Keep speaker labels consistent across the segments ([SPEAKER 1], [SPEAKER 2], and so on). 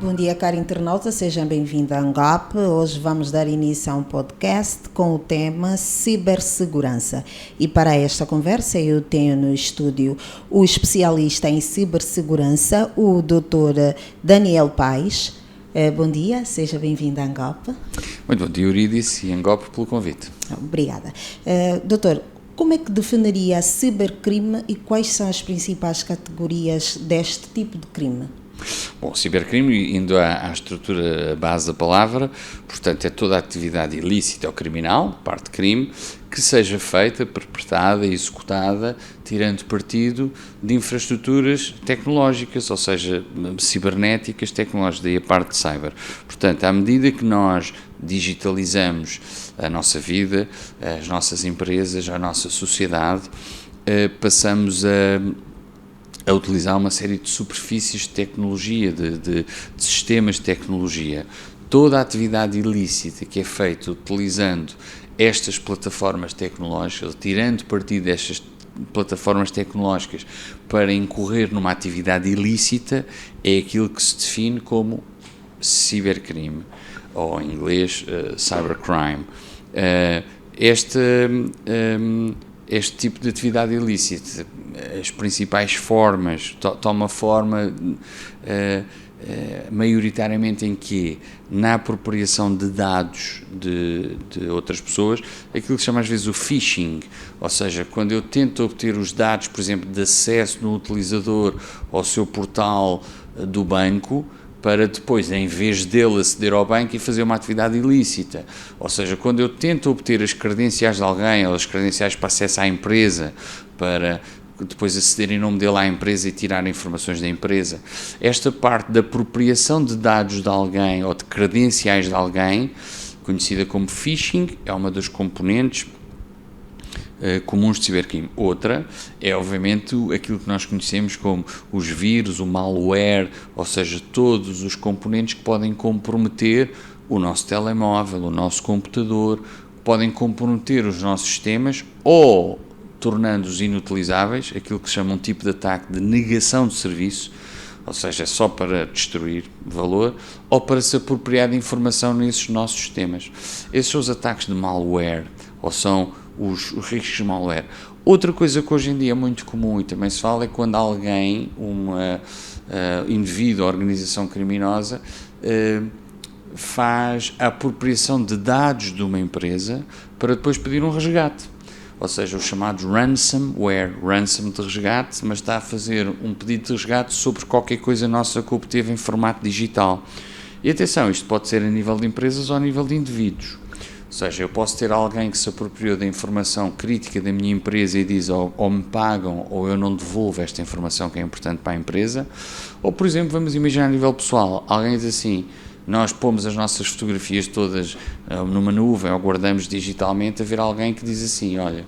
[SPEAKER 1] Bom dia, caro internauta, seja bem-vindo à ANGOP. Hoje vamos dar início a um podcast com o tema cibersegurança. E para esta conversa eu tenho no estúdio o especialista em cibersegurança, o Dr. Daniel Paes. Bom dia, seja bem-vindo à ANGOP.
[SPEAKER 2] Muito bom dia, Eurídice e ANGOP, pelo convite.
[SPEAKER 1] Obrigada. Doutor, como é que definiria cibercrime e quais são as principais categorias deste tipo de crime?
[SPEAKER 2] Bom, cibercrime, indo à estrutura, à base da palavra, portanto, é toda a atividade ilícita ou criminal, parte de crime, que seja feita, perpetrada e executada, tirando partido de infraestruturas tecnológicas, ou seja, cibernéticas, tecnológicas, daí a parte de cyber. Portanto, à medida que nós digitalizamos a nossa vida, as nossas empresas, a nossa sociedade, passamos a utilizar uma série de superfícies de tecnologia, de sistemas de tecnologia. Toda a atividade ilícita que é feita utilizando estas plataformas tecnológicas, tirando partido destas plataformas tecnológicas para incorrer numa atividade ilícita, é aquilo que se define como cibercrime, ou em inglês, cybercrime. Este tipo de atividade ilícita, as principais formas, toma forma maioritariamente em que? Na apropriação de dados de outras pessoas, aquilo que se chama às vezes o phishing, ou seja, quando eu tento obter os dados, por exemplo, de acesso no utilizador ao seu portal do banco, para depois, em vez dele aceder ao banco e fazer uma atividade ilícita. Ou seja, quando eu tento obter as credenciais de alguém, ou as credenciais para acesso à empresa, para depois aceder em nome dele à empresa e tirar informações da empresa, esta parte da apropriação de dados de alguém ou de credenciais de alguém, conhecida como phishing, é uma das componentes comuns de cibercrime. Outra é, obviamente, aquilo que nós conhecemos como os vírus, o malware, ou seja, todos os componentes que podem comprometer o nosso telemóvel, o nosso computador, podem comprometer os nossos sistemas ou tornando-os inutilizáveis, aquilo que se chama um tipo de ataque de negação de serviço, ou seja, é só para destruir valor, ou para se apropriar de informação nesses nossos sistemas. Esses são os ataques de malware, ou são os riscos de malware. Outra coisa que hoje em dia é muito comum e também se fala é quando alguém, indivíduo ou organização criminosa, faz a apropriação de dados de uma empresa para depois pedir um resgate. Ou seja, os chamados ransomware, ransom de resgate, mas está a fazer um pedido de resgate sobre qualquer coisa nossa que obteve em formato digital. E atenção, isto pode ser a nível de empresas ou a nível de indivíduos. Ou seja, eu posso ter alguém que se apropriou da informação crítica da minha empresa e diz ou me pagam ou eu não devolvo esta informação que é importante para a empresa. Ou, por exemplo, vamos imaginar a nível pessoal, alguém diz assim, nós pomos as nossas fotografias todas numa nuvem ou guardamos digitalmente, a ver alguém que diz assim, olha,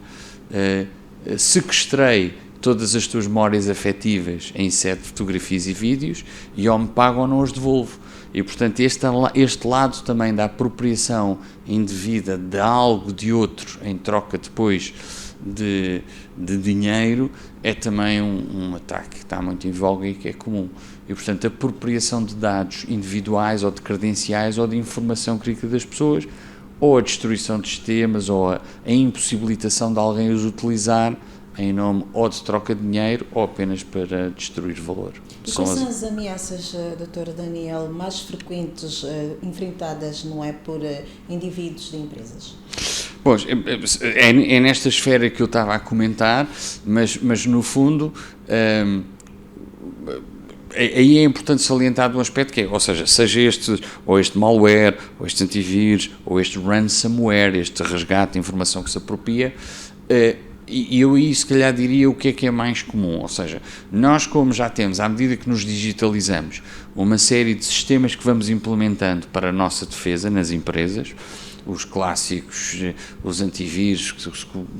[SPEAKER 2] sequestrei todas as tuas memórias afetivas em 7 fotografias e vídeos e ou me pagam ou não as devolvo. E, portanto, este lado também da apropriação indevida de algo de outro em troca depois de dinheiro é também um ataque que está muito em voga e que é comum. E, portanto, a apropriação de dados individuais ou de credenciais ou de informação crítica das pessoas ou a destruição de sistemas ou a impossibilitação de alguém os utilizar em nome ou de troca de dinheiro ou apenas para destruir valor.
[SPEAKER 1] E quais são as ameaças, Dr. Daniel, mais frequentes enfrentadas, não é, por indivíduos de empresas?
[SPEAKER 2] Bom, é nesta esfera que eu estava a comentar, mas no fundo aí é importante salientar um aspecto que é, ou seja este malware, ou este antivírus, ou este ransomware, este resgate de informação que se apropria, e eu aí se calhar diria o que é mais comum, ou seja, nós como já temos, à medida que nos digitalizamos, uma série de sistemas que vamos implementando para a nossa defesa nas empresas, os clássicos, os antivírus, que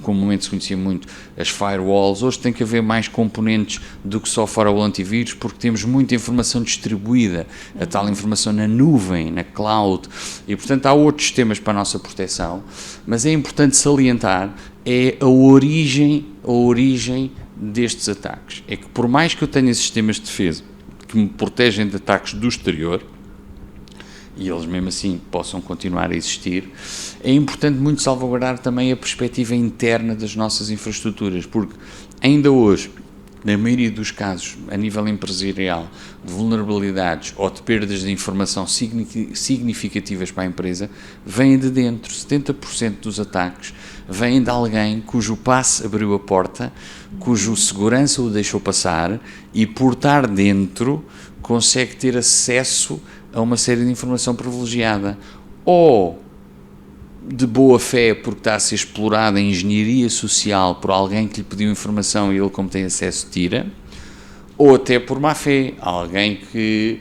[SPEAKER 2] comumente se conhecia muito, as firewalls, hoje tem que haver mais componentes do que só firewall antivírus, porque temos muita informação distribuída, a tal informação na nuvem, na cloud, e portanto há outros sistemas para a nossa proteção, mas é importante salientar é a origem destes ataques. É que por mais que eu tenha sistemas de defesa que me protegem de ataques do exterior, e eles mesmo assim possam continuar a existir, é importante muito salvaguardar também a perspectiva interna das nossas infraestruturas, porque ainda hoje, na maioria dos casos, a nível empresarial, de vulnerabilidades ou de perdas de informação significativas para a empresa, vêm de dentro. 70% dos ataques vêm de alguém cujo passe abriu a porta, cujo segurança o deixou passar e, por estar dentro, consegue ter acesso a uma série de informação privilegiada, ou de boa fé porque está a ser explorada em engenharia social por alguém que lhe pediu informação e ele, como tem acesso, tira, ou até por má fé, alguém que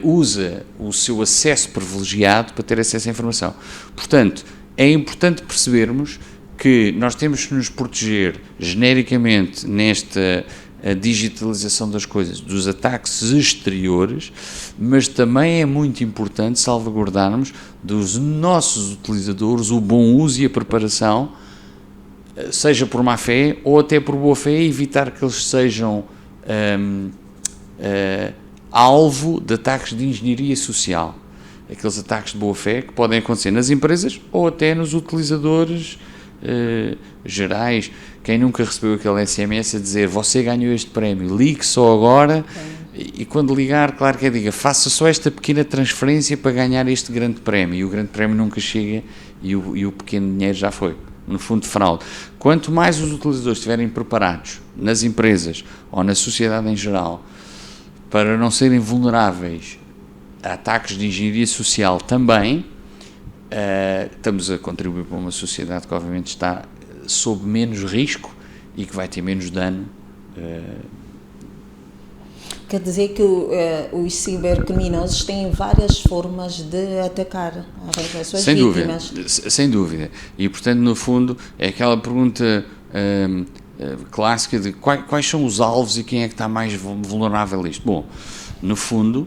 [SPEAKER 2] usa o seu acesso privilegiado para ter acesso à informação. Portanto, é importante percebermos que nós temos que nos proteger genericamente nesta a digitalização das coisas, dos ataques exteriores, mas também é muito importante salvaguardarmos dos nossos utilizadores o bom uso e a preparação, seja por má fé ou até por boa fé, e evitar que eles sejam alvo de ataques de engenharia social, aqueles ataques de boa fé que podem acontecer nas empresas ou até nos utilizadores gerais. Quem nunca recebeu aquele SMS a dizer você ganhou este prémio, ligue só agora, e quando ligar, claro que diga, faça só esta pequena transferência para ganhar este grande prémio, e o grande prémio nunca chega e o pequeno dinheiro já foi, no fundo, de fraude. Quanto mais os utilizadores estiverem preparados nas empresas ou na sociedade em geral para não serem vulneráveis a ataques de engenharia social também, estamos a contribuir para uma sociedade que obviamente está sob menos risco e que vai ter menos dano.
[SPEAKER 1] Quer dizer que os cibercriminosos têm várias formas de atacar as suas vítimas.
[SPEAKER 2] Sem dúvida. E, portanto, no fundo, é aquela pergunta clássica de quais são os alvos e quem é que está mais vulnerável a isto. Bom, no fundo,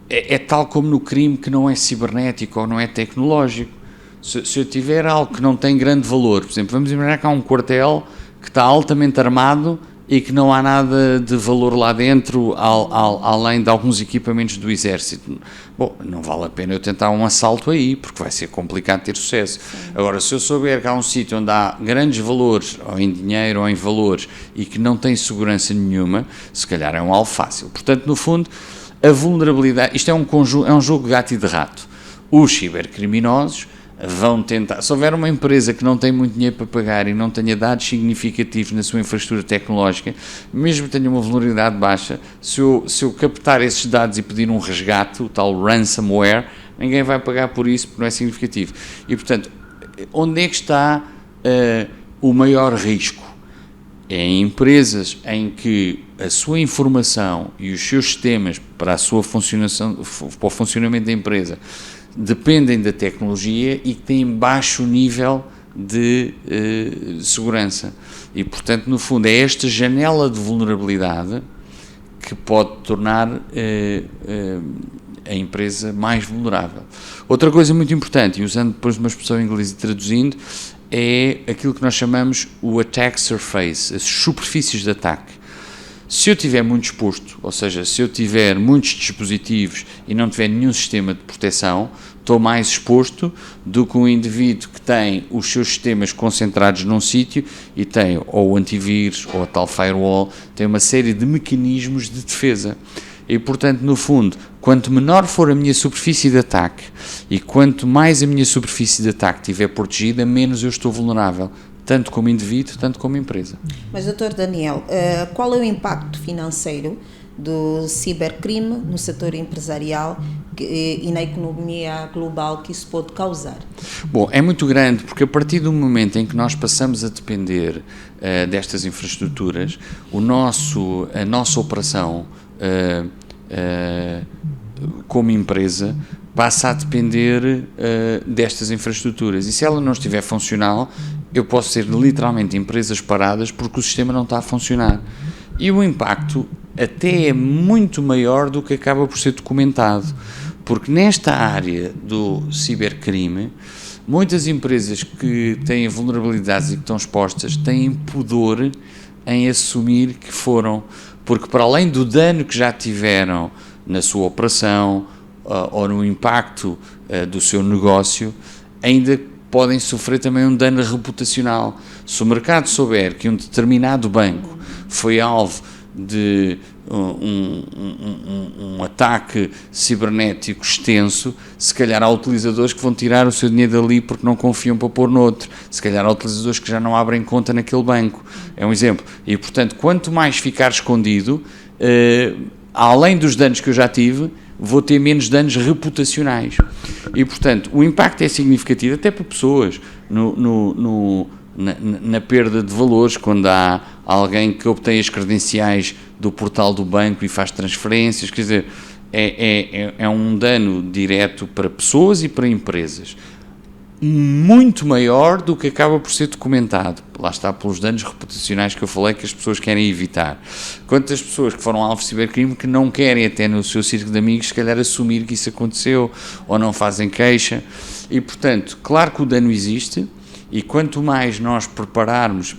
[SPEAKER 2] é tal como no crime que não é cibernético ou não é tecnológico. Se eu tiver algo que não tem grande valor, por exemplo, vamos imaginar que há um quartel que está altamente armado e que não há nada de valor lá dentro, além de alguns equipamentos do exército. Bom, não vale a pena eu tentar um assalto aí, porque vai ser complicado ter sucesso. Sim. Agora, se eu souber que há um sítio onde há grandes valores, ou em dinheiro ou em valores, e que não tem segurança nenhuma, se calhar é um alvo fácil. Portanto, no fundo, a vulnerabilidade, isto é um jogo de gato e de rato. Os cibercriminosos vão tentar, se houver uma empresa que não tem muito dinheiro para pagar e não tenha dados significativos na sua infraestrutura tecnológica, mesmo que tenha uma vulnerabilidade baixa, se eu captar esses dados e pedir um resgate, o tal ransomware, ninguém vai pagar por isso porque não é significativo. E, portanto, onde é que está o maior risco? É em empresas em que a sua informação e os seus sistemas para a sua para o funcionamento da empresa dependem da tecnologia e que têm baixo nível de segurança. E, portanto, no fundo, é esta janela de vulnerabilidade que pode tornar a empresa mais vulnerável. Outra coisa muito importante, e usando depois uma expressão em inglês e traduzindo, é aquilo que nós chamamos o attack surface, as superfícies de ataque. Se eu estiver muito exposto, ou seja, se eu tiver muitos dispositivos e não tiver nenhum sistema de proteção, estou mais exposto do que um indivíduo que tem os seus sistemas concentrados num sítio e tem ou o antivírus ou a tal firewall, tem uma série de mecanismos de defesa. E, portanto, no fundo, quanto menor for a minha superfície de ataque e quanto mais a minha superfície de ataque estiver protegida, menos eu estou vulnerável, tanto como indivíduo, tanto como empresa.
[SPEAKER 1] Mas, Dr. Daniel, qual é o impacto financeiro do cibercrime no setor empresarial e na economia global que isso pode causar?
[SPEAKER 2] Bom, é muito grande, porque a partir do momento em que nós passamos a depender destas infraestruturas, a nossa operação como empresa passa a depender destas infraestruturas, e se ela não estiver funcional, eu posso ter literalmente empresas paradas porque o sistema não está a funcionar. E o impacto até é muito maior do que acaba por ser documentado, porque nesta área do cibercrime, muitas empresas que têm vulnerabilidades e que estão expostas têm pudor em assumir que foram, porque para além do dano que já tiveram na sua operação ou no impacto do seu negócio, ainda podem sofrer também um dano reputacional. Se o mercado souber que um determinado banco foi alvo de um ataque cibernético extenso, se calhar há utilizadores que vão tirar o seu dinheiro dali porque não confiam para pôr noutro, se calhar há utilizadores que já não abrem conta naquele banco, é um exemplo. E portanto, quanto mais ficar escondido, além dos danos que eu já tive, vou ter menos danos reputacionais. E portanto, o impacto é significativo até para pessoas na perda de valores, quando há alguém que obtém as credenciais do portal do banco e faz transferências, quer dizer, é um dano direto para pessoas e para empresas, muito maior do que acaba por ser documentado. Lá está, pelos danos reputacionais que eu falei, que as pessoas querem evitar. Quantas pessoas que foram alvo de cibercrime que não querem até no seu círculo de amigos, se calhar, assumir que isso aconteceu, ou não fazem queixa. E portanto, claro que o dano existe, e quanto mais nós prepararmos,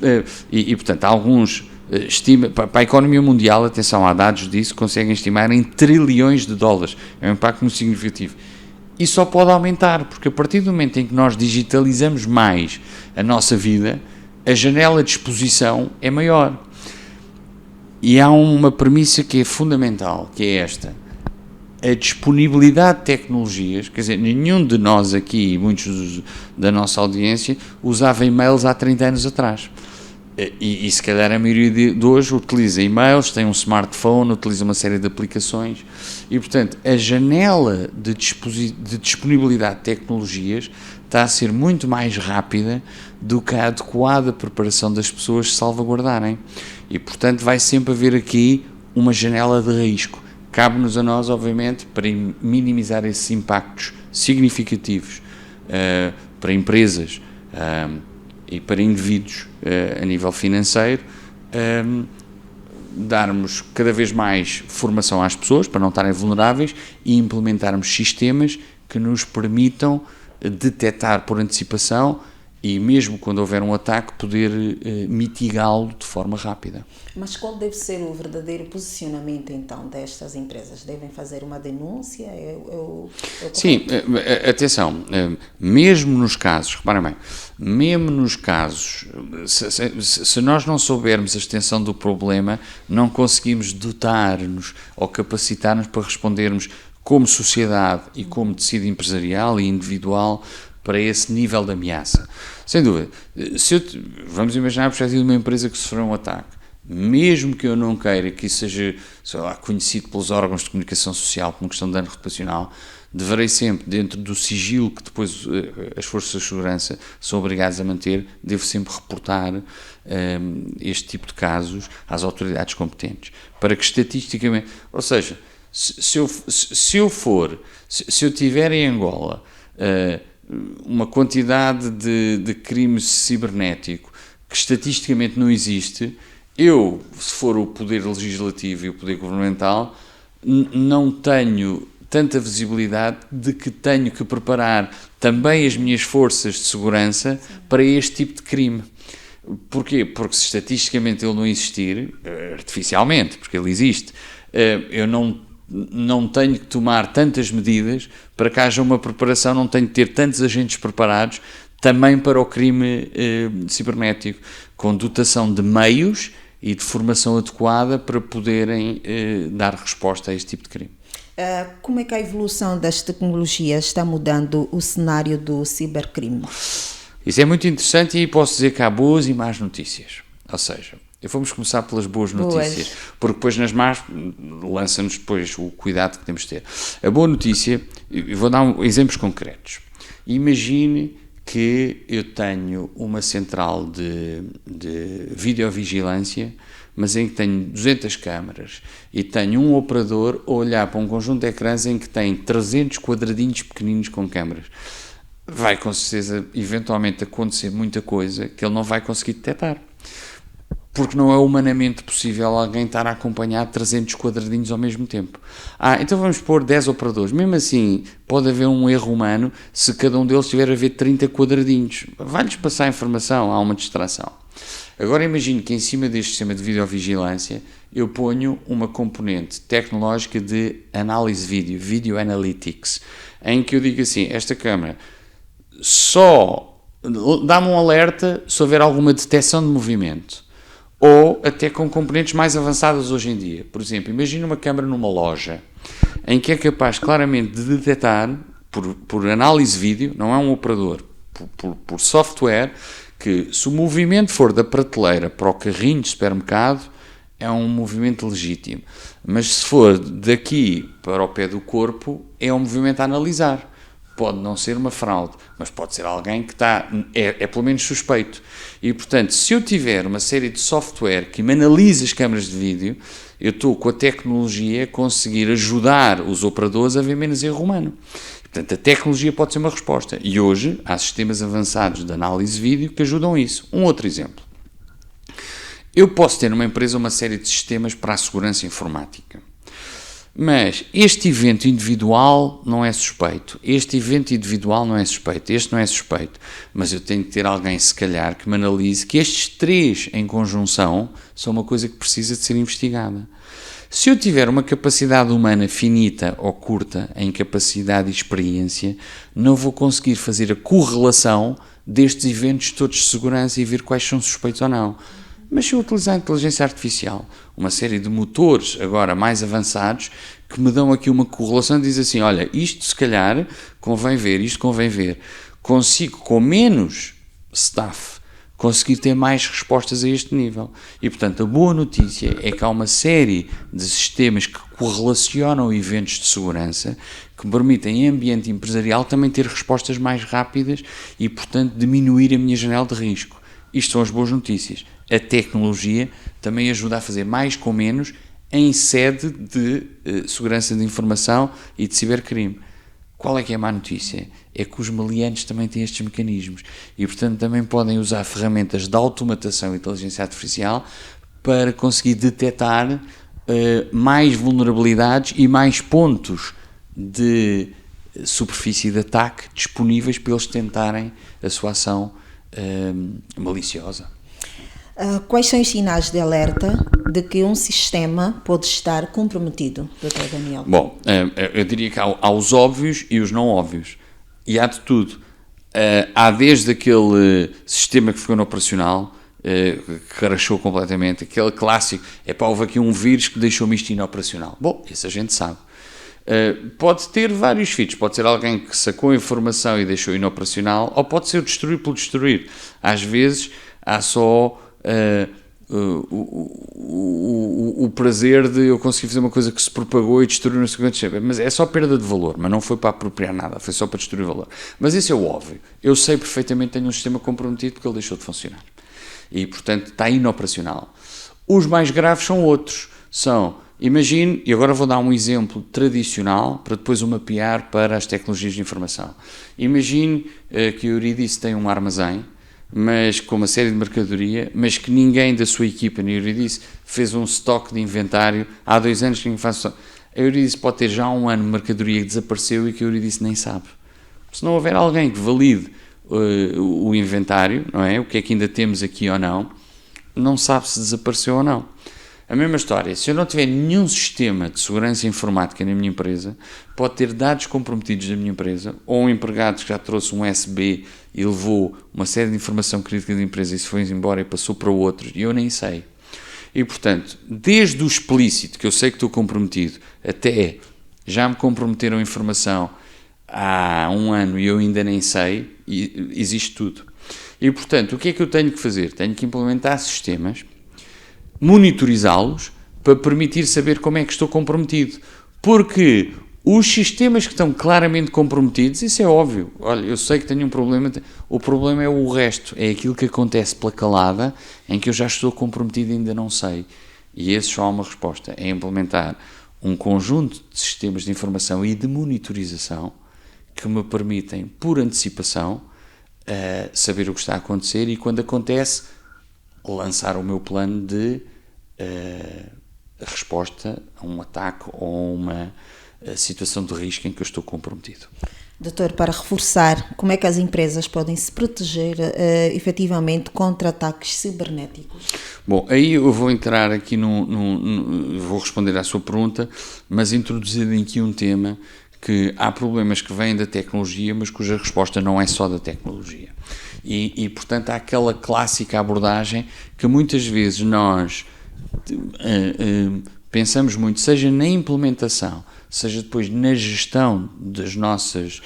[SPEAKER 2] portanto, alguns estima, para a economia mundial, atenção, há dados disso, conseguem estimar em trilhões de dólares, é um impacto muito significativo. E só pode aumentar, porque a partir do momento em que nós digitalizamos mais a nossa vida, a janela de exposição é maior. E há uma premissa que é fundamental, que é esta: a disponibilidade de tecnologias. Quer dizer, nenhum de nós aqui, muitos da nossa audiência, usava e-mails há 30 anos atrás. E se calhar a maioria de hoje utiliza e-mails, tem um smartphone, utiliza uma série de aplicações e, portanto, a janela de disponibilidade de tecnologias está a ser muito mais rápida do que a adequada preparação das pessoas se salvaguardarem. E, portanto, vai sempre haver aqui uma janela de risco. Cabe-nos a nós, obviamente, para minimizar esses impactos significativos para empresas e para indivíduos a nível financeiro, darmos cada vez mais formação às pessoas para não estarem vulneráveis e implementarmos sistemas que nos permitam detectar por antecipação e mesmo quando houver um ataque poder mitigá-lo de forma rápida.
[SPEAKER 1] Mas qual deve ser o verdadeiro posicionamento então destas empresas? Devem fazer uma denúncia?
[SPEAKER 2] Sim, atenção, mesmo nos casos, reparem bem, mesmo nos casos, se nós não soubermos a extensão do problema, não conseguimos dotar-nos ou capacitar-nos para respondermos como sociedade e como tecido empresarial e individual para esse nível de ameaça. Sem dúvida, vamos imaginar a perspectiva de uma empresa que sofreu um ataque. Mesmo que eu não queira que isso seja, sei lá, conhecido pelos órgãos de comunicação social como questão de dano reputacional, deverei sempre, dentro do sigilo que depois as forças de segurança são obrigadas a manter, devo sempre reportar este tipo de casos às autoridades competentes, para que estatisticamente, ou seja, se eu tiver em Angola uma quantidade de crime cibernético que estatisticamente não existe, eu, se for o poder legislativo e o poder governamental, não tenho tanta visibilidade de que tenho que preparar também as minhas forças de segurança para este tipo de crime. Porquê? Porque se estatisticamente ele não existir, artificialmente, porque ele existe, eu não tenho que tomar tantas medidas para que haja uma preparação, não tenho que ter tantos agentes preparados também para o crime cibernético, com dotação de meios e de formação adequada para poderem dar resposta a este tipo de crime.
[SPEAKER 1] Como é que a evolução das tecnologias está mudando o cenário do cibercrime?
[SPEAKER 2] Isso é muito interessante e posso dizer que há boas e más notícias. Ou seja, vamos começar pelas boas notícias, porque depois nas más lança-nos depois o cuidado que temos de ter. A boa notícia, eu vou dar exemplos concretos. Imagine que eu tenho uma central de videovigilância, mas em que tenho 200 câmaras e tenho um operador a olhar para um conjunto de ecrãs em que tem 300 quadradinhos pequeninos com câmaras. Vai com certeza eventualmente acontecer muita coisa que ele não vai conseguir detectar. Porque não é humanamente possível alguém estar a acompanhar 300 quadradinhos ao mesmo tempo. Então vamos pôr 10 operadores. Mesmo assim, pode haver um erro humano se cada um deles tiver a ver 30 quadradinhos. Vai-lhes passar a informação, há uma distração. Agora imagine que em cima deste sistema de videovigilância eu ponho uma componente tecnológica de análise de vídeo, Video Analytics, em que eu digo assim, esta câmara só dá-me um alerta se houver alguma detecção de movimento, ou até com componentes mais avançadas hoje em dia. Por exemplo, imagine uma câmara numa loja, em que é capaz claramente de detectar, por análise de vídeo, não é um operador, por software, que se o movimento for da prateleira para o carrinho de supermercado, é um movimento legítimo. Mas se for daqui para o pé do corpo, é um movimento a analisar. Pode não ser uma fraude, mas pode ser alguém que é pelo menos suspeito. E, portanto, se eu tiver uma série de software que me analisa as câmaras de vídeo, eu estou com a tecnologia a conseguir ajudar os operadores a ver menos erro humano. Portanto, a tecnologia pode ser uma resposta. E hoje há sistemas avançados de análise de vídeo que ajudam isso. Um outro exemplo. Eu posso ter numa empresa uma série de sistemas para a segurança informática. Mas este evento individual não é suspeito. Este evento individual não é suspeito. Este não é suspeito. Mas eu tenho que ter alguém, se calhar, que me analise que estes três em conjunção são uma coisa que precisa de ser investigada. Se eu tiver uma capacidade humana finita ou curta em capacidade e experiência, não vou conseguir fazer a correlação destes eventos todos de segurança e ver quais são suspeitos ou não. Mas se eu utilizar a inteligência artificial, uma série de motores agora mais avançados, que me dão aqui uma correlação e dizem assim, olha, isto se calhar convém ver, isto convém ver, consigo com menos staff conseguir ter mais respostas a este nível. E, portanto, a boa notícia é que há uma série de sistemas que correlacionam eventos de segurança que permitem, em ambiente empresarial, também ter respostas mais rápidas e, portanto, diminuir a minha janela de risco. Isto são as boas notícias. A tecnologia também ajuda a fazer mais com menos em sede de segurança de informação e de cibercrime. Qual é que é a má notícia? É que os meliantes também têm estes mecanismos e, portanto, também podem usar ferramentas de automatação e inteligência artificial para conseguir detectar mais vulnerabilidades e mais pontos de superfície de ataque disponíveis para eles tentarem a sua ação maliciosa.
[SPEAKER 1] Quais são os sinais de alerta de que um sistema pode estar comprometido, Dr. Daniel?
[SPEAKER 2] Bom, eu diria que há os óbvios e os não óbvios. E há de tudo. Há desde aquele sistema que ficou no operacional, que crashou completamente, aquele clássico, houve aqui um vírus que deixou-me isto inoperacional. Bom, isso a gente sabe. Pode ter vários feeds, pode ser alguém que sacou a informação e deixou inoperacional, ou pode ser o destruir pelo destruir. Às vezes há só o prazer de eu conseguir fazer uma coisa que se propagou e destruiu no segundo tempo, mas é só perda de valor, mas não foi para apropriar nada, foi só para destruir valor. Mas isso é o óbvio. Eu sei perfeitamente que tenho um sistema comprometido porque ele deixou de funcionar. E, portanto, está inoperacional. Os mais graves são outros. Imagine, e agora vou dar um exemplo tradicional para depois o mapear para as tecnologias de informação. Imagine que a Eurydice tem um armazém, mas com uma série de mercadoria, mas que ninguém da sua equipa na Eurydice fez um estoque de inventário. Há 2 anos que ninguém faz estoque. A Eurydice pode ter já 1 ano de mercadoria que desapareceu e que a Eurydice nem sabe. Se não houver alguém que valide o inventário, não é? O que é que ainda temos aqui ou não sabe se desapareceu ou não. A mesma história, se eu não tiver nenhum sistema de segurança informática na minha empresa, pode ter dados comprometidos da minha empresa, ou um empregado que já trouxe um USB e levou uma série de informação crítica da empresa e se foi embora e passou para outros, e eu nem sei. E, portanto, desde o explícito, que eu sei que estou comprometido, até já me comprometeram informação há 1 ano e eu ainda nem sei, existe tudo. E, portanto, o que é que eu tenho que fazer? Tenho que implementar sistemas, monitorizá-los para permitir saber como é que estou comprometido. Porque os sistemas que estão claramente comprometidos, isso é óbvio. Olha, eu sei que tenho um problema, o problema é o resto, é aquilo que acontece pela calada, em que eu já estou comprometido e ainda não sei. E esse só há uma resposta, é implementar um conjunto de sistemas de informação e de monitorização que me permitem, por antecipação, saber o que está a acontecer e, quando acontece, lançar o meu plano de resposta a um ataque ou uma situação de risco em que eu estou comprometido.
[SPEAKER 1] Doutor, para reforçar, como é que as empresas podem se proteger efetivamente contra ataques cibernéticos?
[SPEAKER 2] Bom, aí eu vou entrar aqui vou responder à sua pergunta, mas introduzir aqui um tema que há problemas que vêm da tecnologia, mas cuja resposta não é só da tecnologia. E portanto, há aquela clássica abordagem que muitas vezes nós pensamos muito, seja na implementação, seja depois na gestão dos nossos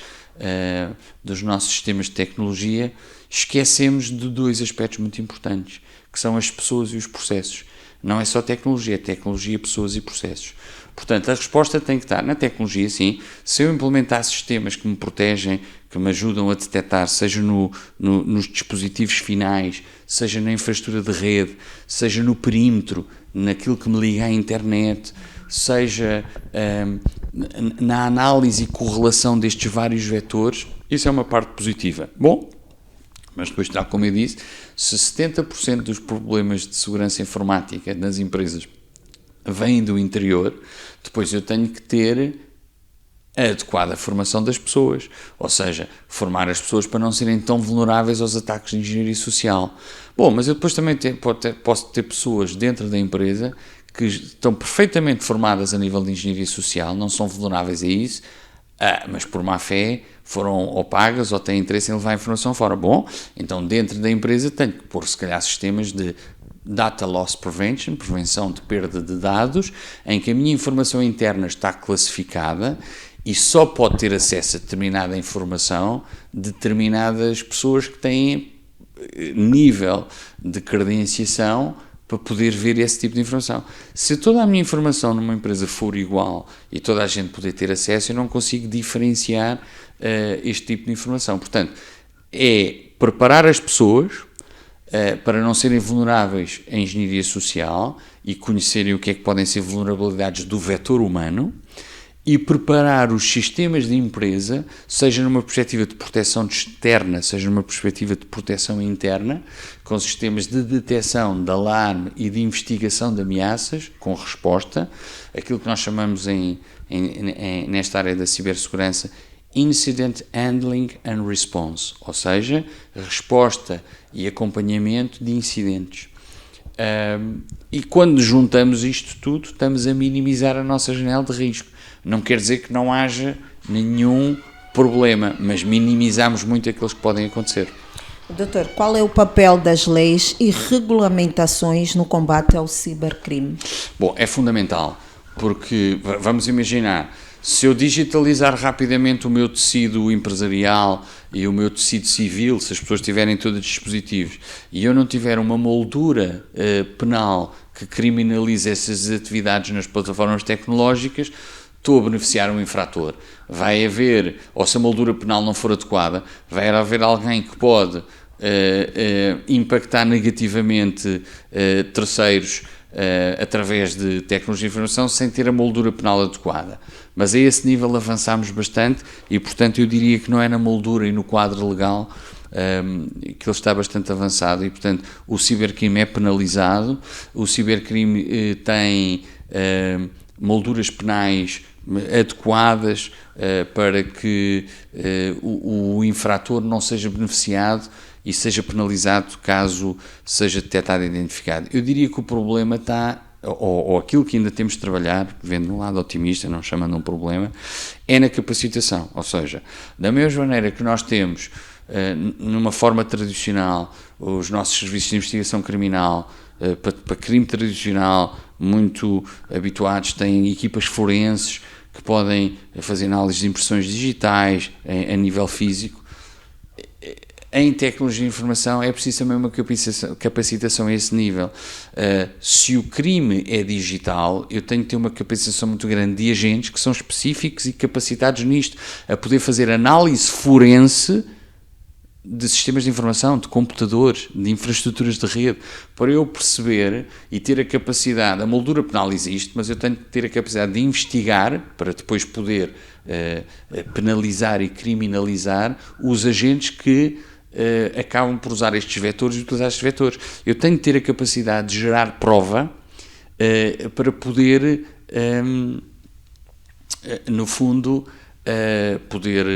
[SPEAKER 2] sistemas de tecnologia, esquecemos de dois aspectos muito importantes, que são as pessoas e os processos. Não é só tecnologia, é tecnologia, pessoas e processos. Portanto, a resposta tem que estar na tecnologia, sim. Se eu implementar sistemas que me protegem, que me ajudam a detectar, seja nos dispositivos finais, seja na infraestrutura de rede, seja no perímetro, naquilo que me liga à internet, seja na análise e correlação destes vários vetores, isso é uma parte positiva. Bom, mas depois, tal como eu disse, se 70% dos problemas de segurança informática nas empresas vêm do interior, depois eu tenho que ter a adequada formação das pessoas, ou seja, formar as pessoas para não serem tão vulneráveis aos ataques de engenharia social. Bom, mas eu depois também posso ter pessoas dentro da empresa que estão perfeitamente formadas a nível de engenharia social, não são vulneráveis a isso, mas por má fé foram ou pagas ou têm interesse em levar a informação fora. Bom, então dentro da empresa tenho que pôr se calhar sistemas de Data Loss Prevention, prevenção de perda de dados, em que a minha informação interna está classificada e só pode ter acesso a determinada informação determinadas pessoas que têm nível de credenciação para poder ver esse tipo de informação. Se toda a minha informação numa empresa for igual e toda a gente poder ter acesso, eu não consigo diferenciar este tipo de informação. Portanto, é preparar as pessoas para não serem vulneráveis à engenharia social e conhecerem o que é que podem ser vulnerabilidades do vetor humano, e preparar os sistemas de empresa, seja numa perspectiva de proteção externa, seja numa perspectiva de proteção interna, com sistemas de detecção, de alarme e de investigação de ameaças, com resposta, aquilo que nós chamamos nesta área da cibersegurança Incident Handling and Response, ou seja, resposta e acompanhamento de incidentes. E quando juntamos isto tudo, estamos a minimizar a nossa janela de risco. Não quer dizer que não haja nenhum problema, mas minimizamos muito aqueles que podem acontecer.
[SPEAKER 1] Doutor, qual é o papel das leis e regulamentações no combate ao cibercrime?
[SPEAKER 2] Bom, é fundamental, porque vamos imaginar, se eu digitalizar rapidamente o meu tecido empresarial e o meu tecido civil, se as pessoas tiverem todos os dispositivos, e eu não tiver uma moldura penal que criminalize essas atividades nas plataformas tecnológicas, estou a beneficiar um infrator. Vai haver, ou se a moldura penal não for adequada, vai haver alguém que pode impactar negativamente terceiros através de tecnologia de informação sem ter a moldura penal adequada. Mas a esse nível avançámos bastante e, portanto, eu diria que não é na moldura e no quadro legal que ele está bastante avançado e, portanto, o cibercrime é penalizado, o cibercrime tem molduras penais adequadas para que o infrator não seja beneficiado e seja penalizado caso seja detectado e identificado. Eu diria que o problema está, ou aquilo que ainda temos de trabalhar, vendo um lado otimista, não chamando um problema, é na capacitação. Ou seja, da mesma maneira que nós temos, numa forma tradicional, os nossos serviços de investigação criminal, para crime tradicional, muito habituados, têm equipas forenses que podem fazer análise de impressões digitais a nível físico. Em tecnologia de informação é preciso também uma capacitação a esse nível. Se o crime é digital, eu tenho que ter uma capacitação muito grande de agentes que são específicos e capacitados nisto, a poder fazer análise forense de sistemas de informação, de computadores, de infraestruturas de rede, para eu perceber e ter a capacidade, a moldura penal existe, mas eu tenho que ter a capacidade de investigar, para depois poder penalizar e criminalizar os agentes que acabam por usar estes vetores e utilizar estes vetores. Eu tenho que ter a capacidade de gerar prova para poder no fundo, poder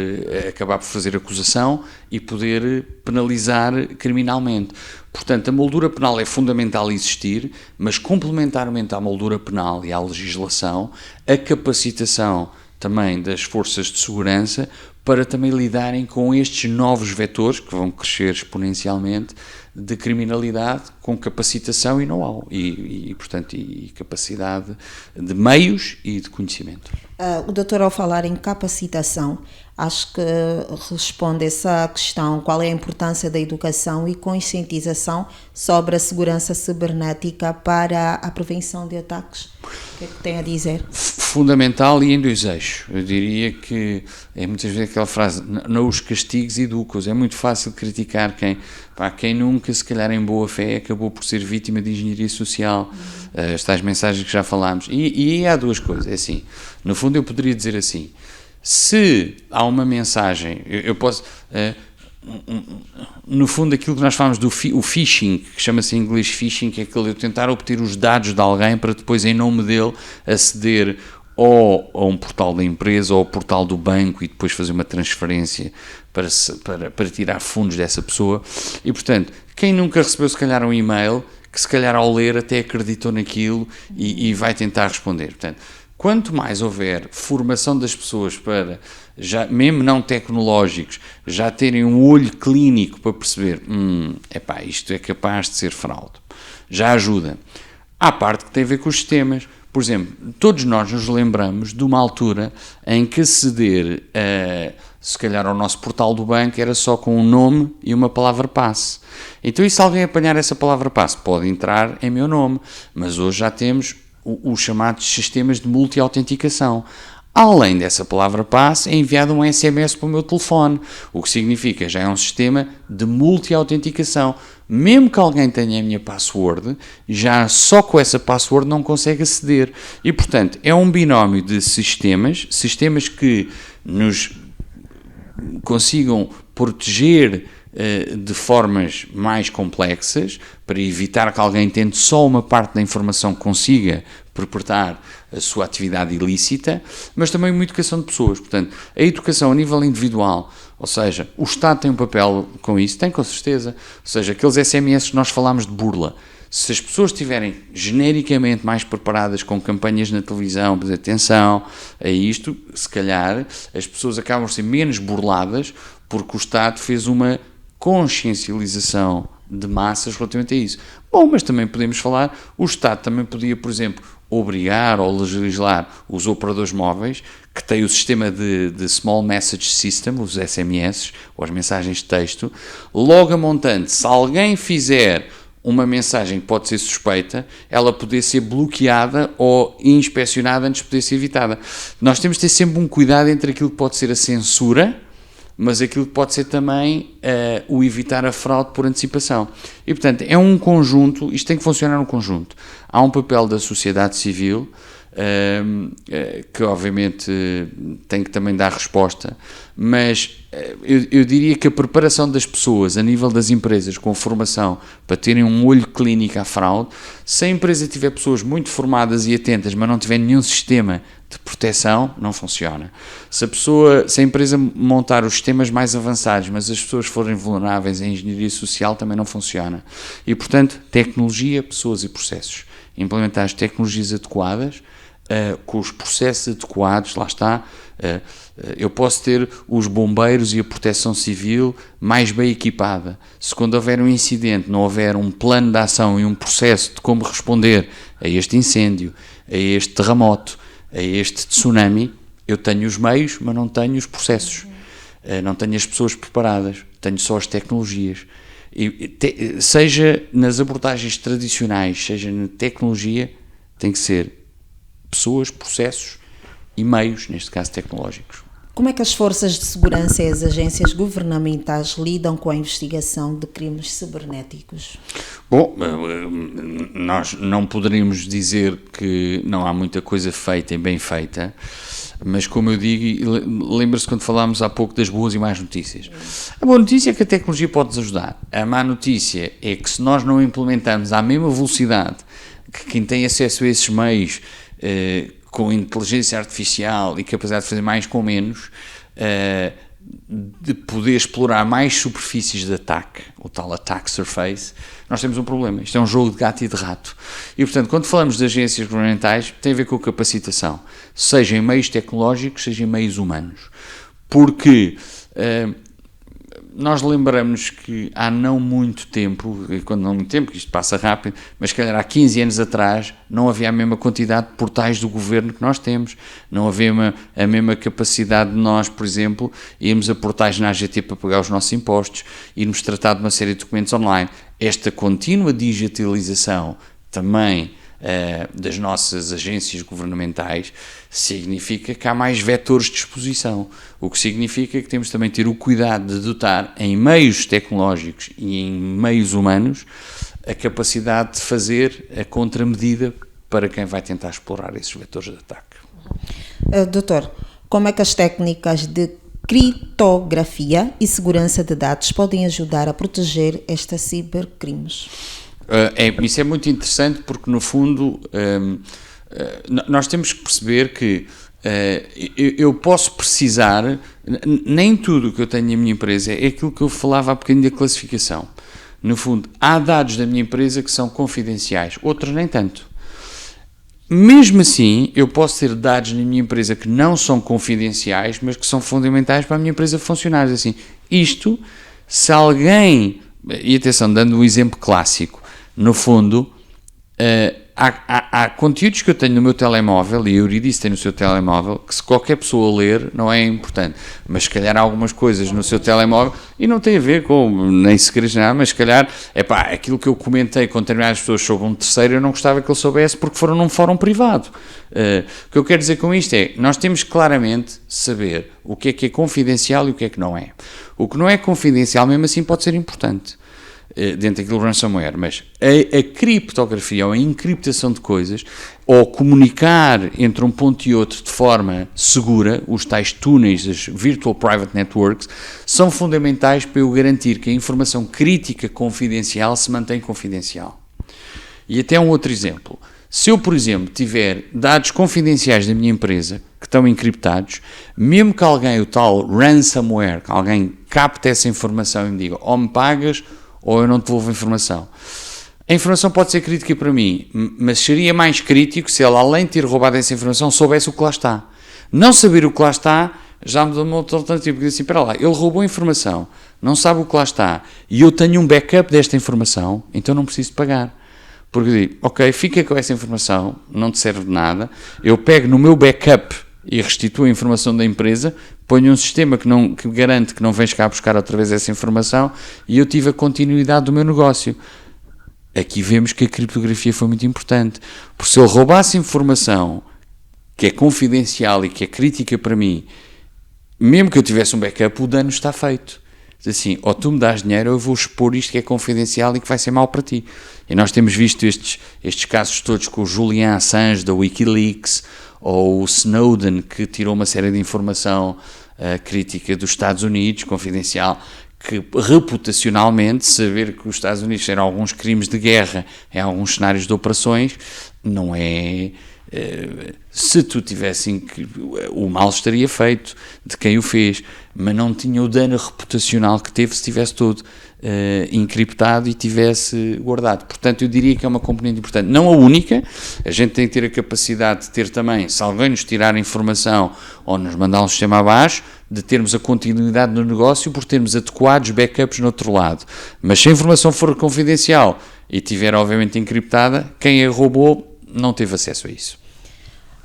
[SPEAKER 2] acabar por fazer acusação e poder penalizar criminalmente. Portanto, a moldura penal é fundamental existir, mas complementarmente à moldura penal e à legislação, a capacitação também das forças de segurança para também lidarem com estes novos vetores que vão crescer exponencialmente de criminalidade, com capacitação e know-how portanto, capacidade de meios e de conhecimento.
[SPEAKER 1] O doutor, ao falar em capacitação, acho que responde essa questão: qual é a importância da educação e conscientização sobre a segurança cibernética para a prevenção de ataques? O que é que tem a dizer?
[SPEAKER 2] Fundamental e em dois eixos. Eu diria que é muitas vezes aquela frase: não os castigues, educa-os. É muito fácil criticar quem nunca, se calhar em boa fé, acabou por ser vítima de engenharia social. Estas mensagens que já falámos. E há duas coisas. É assim, no fundo eu poderia dizer assim: se há uma mensagem, eu posso... no fundo, aquilo que nós falamos do phishing, que chama-se em inglês phishing, que é aquele de tentar obter os dados de alguém para depois, em nome dele, aceder ou a um portal da empresa ou ao portal do banco e depois fazer uma transferência para tirar fundos dessa pessoa. E, portanto, quem nunca recebeu, se calhar, um e-mail, que se calhar ao ler até acreditou naquilo e vai tentar responder. Portanto, quanto mais houver formação das pessoas para, já, mesmo não tecnológicos, já terem um olho clínico para perceber, isto é capaz de ser fraude, já ajuda. Há parte que tem a ver com os sistemas. Por exemplo, todos nós nos lembramos de uma altura em que aceder, se calhar, ao nosso portal do banco era só com um nome e uma palavra passe. Então, e se alguém apanhar essa palavra passe, pode entrar em meu nome, mas hoje já temos os chamados sistemas de multi-autenticação. Além dessa palavra passe, é enviado um SMS para o meu telefone, o que significa já é um sistema de multi-autenticação. Mesmo que alguém tenha a minha password, já só com essa password não consegue aceder. E, portanto, é um binómio de sistemas que nos consigam proteger de formas mais complexas, para evitar que alguém tente só uma parte da informação consiga perpetrar a sua atividade ilícita, mas também uma educação de pessoas. Portanto, a educação a nível individual, ou seja, o Estado tem um papel com isso, tem com certeza, ou seja, aqueles SMS que nós falámos de burla, se as pessoas estiverem genericamente mais preparadas com campanhas na televisão, mas atenção a isto, se calhar as pessoas acabam por ser menos burladas porque o Estado fez uma consciencialização de massas relativamente a isso. Bom, mas também podemos falar, o Estado também podia, por exemplo, obrigar ou legislar os operadores móveis que têm o sistema de Small Message System, os SMS, ou as mensagens de texto, logo a montante, se alguém fizer uma mensagem que pode ser suspeita, ela poder ser bloqueada ou inspecionada antes de poder ser evitada. Nós temos de ter sempre um cuidado entre aquilo que pode ser a censura, mas aquilo que pode ser também o evitar a fraude por antecipação. E, portanto, é um conjunto, isto tem que funcionar num conjunto. Há um papel da sociedade civil, que obviamente tem que também dar resposta, mas eu diria que a preparação das pessoas a nível das empresas com formação para terem um olho clínico à fraude, se a empresa tiver pessoas muito formadas e atentas, mas não tiver nenhum sistema de proteção, não funciona. Se a empresa montar os sistemas mais avançados, mas as pessoas forem vulneráveis em engenharia social, também não funciona. E, portanto, tecnologia, pessoas e processos. Implementar as tecnologias adequadas, com os processos adequados, lá está. Eu posso ter os bombeiros e a proteção civil mais bem equipada. Se quando houver um incidente não houver um plano de ação e um processo de como responder a este incêndio, a este terremoto, a este tsunami, eu tenho os meios, mas não tenho os processos. Não tenho as pessoas preparadas, tenho só as tecnologias. Seja nas abordagens tradicionais, seja na tecnologia, tem que ser pessoas, processos e meios, neste caso tecnológicos.
[SPEAKER 1] Como é que as forças de segurança e as agências governamentais lidam com a investigação de crimes cibernéticos?
[SPEAKER 2] Bom, nós não poderíamos dizer que não há muita coisa feita e bem feita, mas como eu digo, lembra-se quando falámos há pouco das boas e más notícias. A boa notícia é que a tecnologia pode-nos ajudar. A má notícia é que se nós não implementarmos à mesma velocidade que quem tem acesso a esses meios com inteligência artificial e capacidade de fazer mais com menos, de poder explorar mais superfícies de ataque, o tal attack surface, nós temos um problema. Isto é um jogo de gato e de rato. E, portanto, quando falamos de agências governamentais, tem a ver com a capacitação, seja em meios tecnológicos, seja em meios humanos. Porque nós lembramos que há não muito tempo, e quando não muito tempo, que isto passa rápido, mas se calhar há 15 anos atrás não havia a mesma quantidade de portais do governo que nós temos, não havia a mesma capacidade de nós, por exemplo, irmos a portais na AGT para pagar os nossos impostos, irmos tratar de uma série de documentos online. Esta contínua digitalização também das nossas agências governamentais significa que há mais vetores de exposição, o que significa que temos também de ter o cuidado de dotar em meios tecnológicos e em meios humanos a capacidade de fazer a contramedida para quem vai tentar explorar esses vetores de ataque.
[SPEAKER 1] Doutor, como é que as técnicas de criptografia e segurança de dados podem ajudar a proteger estes cibercrimes?
[SPEAKER 2] Isso é muito interessante porque, no fundo, nós temos que perceber que eu posso precisar, nem tudo o que eu tenho na minha empresa é aquilo que eu falava há bocadinho da classificação. No fundo, há dados da minha empresa que são confidenciais, outros nem tanto. Mesmo assim, eu posso ter dados na minha empresa que não são confidenciais, mas que são fundamentais para a minha empresa funcionar. Assim, isto, se alguém, e atenção, dando um exemplo clássico, no fundo, há conteúdos que eu tenho no meu telemóvel, e a Eurydice tem no seu telemóvel, que se qualquer pessoa ler não é importante, mas se calhar há algumas coisas no seu telemóvel, e não tem a ver com nem segredos nada, mas se calhar, aquilo que eu comentei com determinadas pessoas sobre um terceiro, eu não gostava que ele soubesse porque foram num fórum privado. O que eu quero dizer com isto é, nós temos claramente saber o que é confidencial e o que é que não é. O que não é confidencial, mesmo assim, pode ser importante dentro daquilo ransomware, mas a criptografia ou a encriptação de coisas, ou comunicar entre um ponto e outro de forma segura, os tais túneis, as Virtual Private Networks, são fundamentais para eu garantir que a informação crítica confidencial se mantém confidencial. E até um outro exemplo. Se eu, por exemplo, tiver dados confidenciais da minha empresa que estão encriptados, mesmo que alguém, o tal ransomware, que alguém capte essa informação e me diga ou me pagas ou eu não te devolvo a informação. A informação pode ser crítica para mim, mas seria mais crítico se ela, além de ter roubado essa informação, soubesse o que lá está. Não saber o que lá está já me dá uma outra alternativa, porque diz assim, espera lá, ele roubou a informação, não sabe o que lá está, e eu tenho um backup desta informação, então não preciso pagar. Porque eu digo, ok, fica com essa informação, não te serve de nada, eu pego no meu backup e restituo a informação da empresa, ponho um sistema que garante que não vens cá buscar outra vez essa informação e eu tive a continuidade do meu negócio. Aqui vemos que a criptografia foi muito importante, porque se eu roubasse informação que é confidencial e que é crítica para mim, mesmo que eu tivesse um backup, o dano está feito. Diz assim, ou tu me dás dinheiro ou eu vou expor isto que é confidencial e que vai ser mau para ti. E nós temos visto estes casos todos com o Julian Assange da Wikileaks, ou o Snowden, que tirou uma série de informação crítica dos Estados Unidos, confidencial, que reputacionalmente, saber que os Estados Unidos fizeram alguns crimes de guerra em alguns cenários de operações, não é... se tu tivesse, o mal estaria feito de quem o fez, mas não tinha o dano reputacional que teve se tivesse todo encriptado e tivesse guardado. Portanto, eu diria que é uma componente importante, não a única. A gente tem que ter a capacidade de ter também, se alguém nos tirar informação ou nos mandar um sistema abaixo, de termos a continuidade no negócio por termos adequados backups no outro lado. Mas se a informação for confidencial e estiver obviamente encriptada, quem a roubou não teve acesso a isso.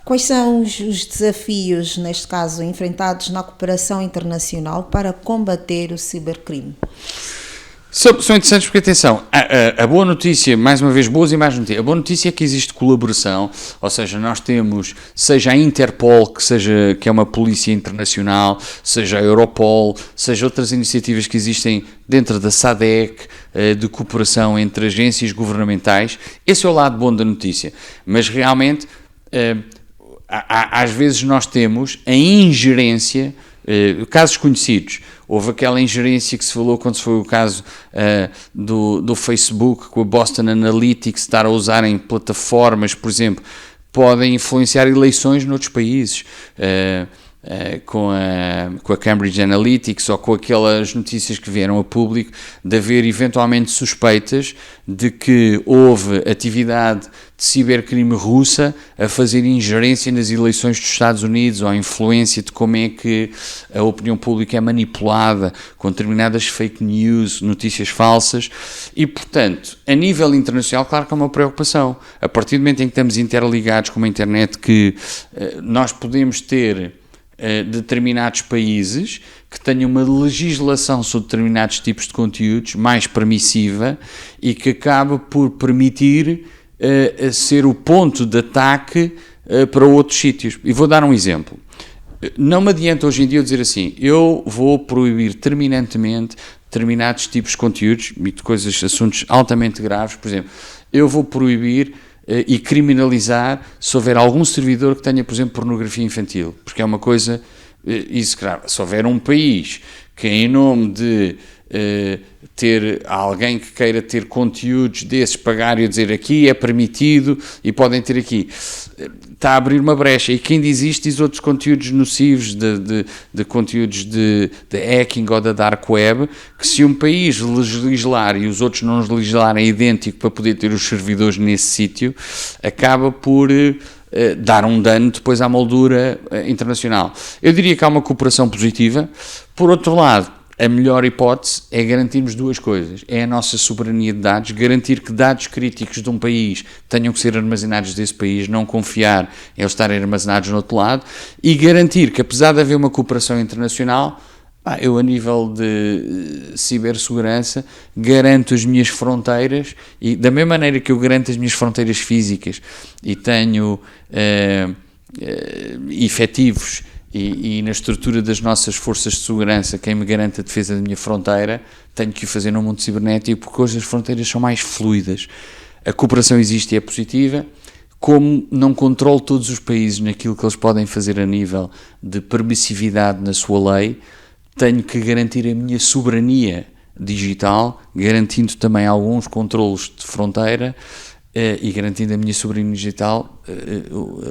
[SPEAKER 1] Quais são os desafios, neste caso, enfrentados na cooperação internacional para combater o cibercrime?
[SPEAKER 2] São interessantes porque, atenção, a boa notícia, mais uma vez, boas e mais notícias, a boa notícia é que existe colaboração, ou seja, nós temos, seja a Interpol, que é uma polícia internacional, seja a Europol, seja outras iniciativas que existem dentro da SADC, de cooperação entre agências governamentais. Esse é o lado bom da notícia, mas realmente, às vezes nós temos a ingerência, casos conhecidos. Houve aquela ingerência que se falou quando se foi o caso do Facebook, com a Boston Analytics, estar a usarem plataformas, por exemplo, podem influenciar eleições noutros países, com a Cambridge Analytics ou com aquelas notícias que vieram a público de haver eventualmente suspeitas de que houve atividade de cibercrime russa a fazer ingerência nas eleições dos Estados Unidos, ou a influência de como é que a opinião pública é manipulada com determinadas fake news, notícias falsas, e portanto, a nível internacional, claro que é uma preocupação. A partir do momento em que estamos interligados com uma internet, que nós podemos ter determinados países que tenham uma legislação sobre determinados tipos de conteúdos mais permissiva e que acaba por permitir ser o ponto de ataque para outros sítios. E vou dar um exemplo. Não me adianta hoje em dia eu dizer assim, eu vou proibir terminantemente determinados tipos de conteúdos e de coisas, assuntos altamente graves. Por exemplo, eu vou proibir e criminalizar se houver algum servidor que tenha, por exemplo, pornografia infantil, porque é uma coisa execrável. Se houver um país que, em nome de ter alguém que queira ter conteúdos desses, pagar e dizer aqui é permitido e podem ter aqui, está a abrir uma brecha. E quem diz isto diz outros conteúdos nocivos, de conteúdos de hacking ou da dark web, que se um país legislar e os outros não legislarem idêntico para poder ter os servidores nesse sítio, acaba por dar um dano depois à moldura internacional. Eu diria que há uma cooperação positiva. Por outro lado, a melhor hipótese é garantirmos duas coisas. É a nossa soberania de dados, garantir que dados críticos de um país tenham que ser armazenados desse país, não confiar em eles estarem armazenados no outro lado, e garantir que, apesar de haver uma cooperação internacional, eu, a nível de cibersegurança, garanto as minhas fronteiras, e da mesma maneira que eu garanto as minhas fronteiras físicas e tenho efetivos e na estrutura das nossas forças de segurança, quem me garante a defesa da minha fronteira, tenho que o fazer no mundo cibernético, porque hoje as fronteiras são mais fluidas. A cooperação existe e é positiva. Como não controlo todos os países naquilo que eles podem fazer a nível de permissividade na sua lei, tenho que garantir a minha soberania digital, garantindo também alguns controlos de fronteira, e garantindo a minha soberania digital,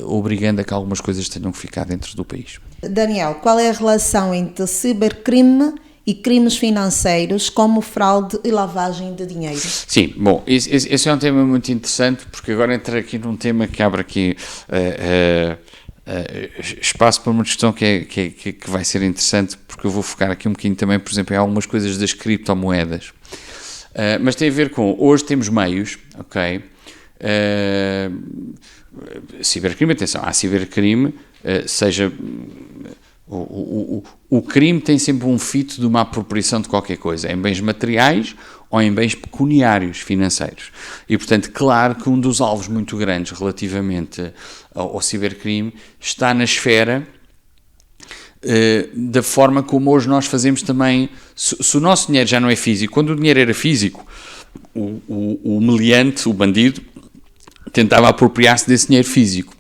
[SPEAKER 2] obrigando a que algumas coisas tenham que ficar dentro do país.
[SPEAKER 1] Daniel, qual é a relação entre cibercrime e crimes financeiros, como fraude e lavagem de dinheiro?
[SPEAKER 2] Sim, bom, esse é um tema muito interessante, porque agora entra aqui num tema que abre aqui espaço para uma questão que vai ser interessante, porque eu vou focar aqui um bocadinho também, por exemplo, em algumas coisas das criptomoedas. Mas tem a ver com, hoje temos meios, ok? Cibercrime, atenção, há cibercrime, seja o crime tem sempre um fito de uma apropriação de qualquer coisa, em bens materiais ou em bens pecuniários financeiros. E, portanto, claro que um dos alvos muito grandes relativamente ao cibercrime está na esfera da forma como hoje nós fazemos também. Se o nosso dinheiro já não é físico, quando o dinheiro era físico, o meliante, o bandido, tentava apropriar-se desse dinheiro físico.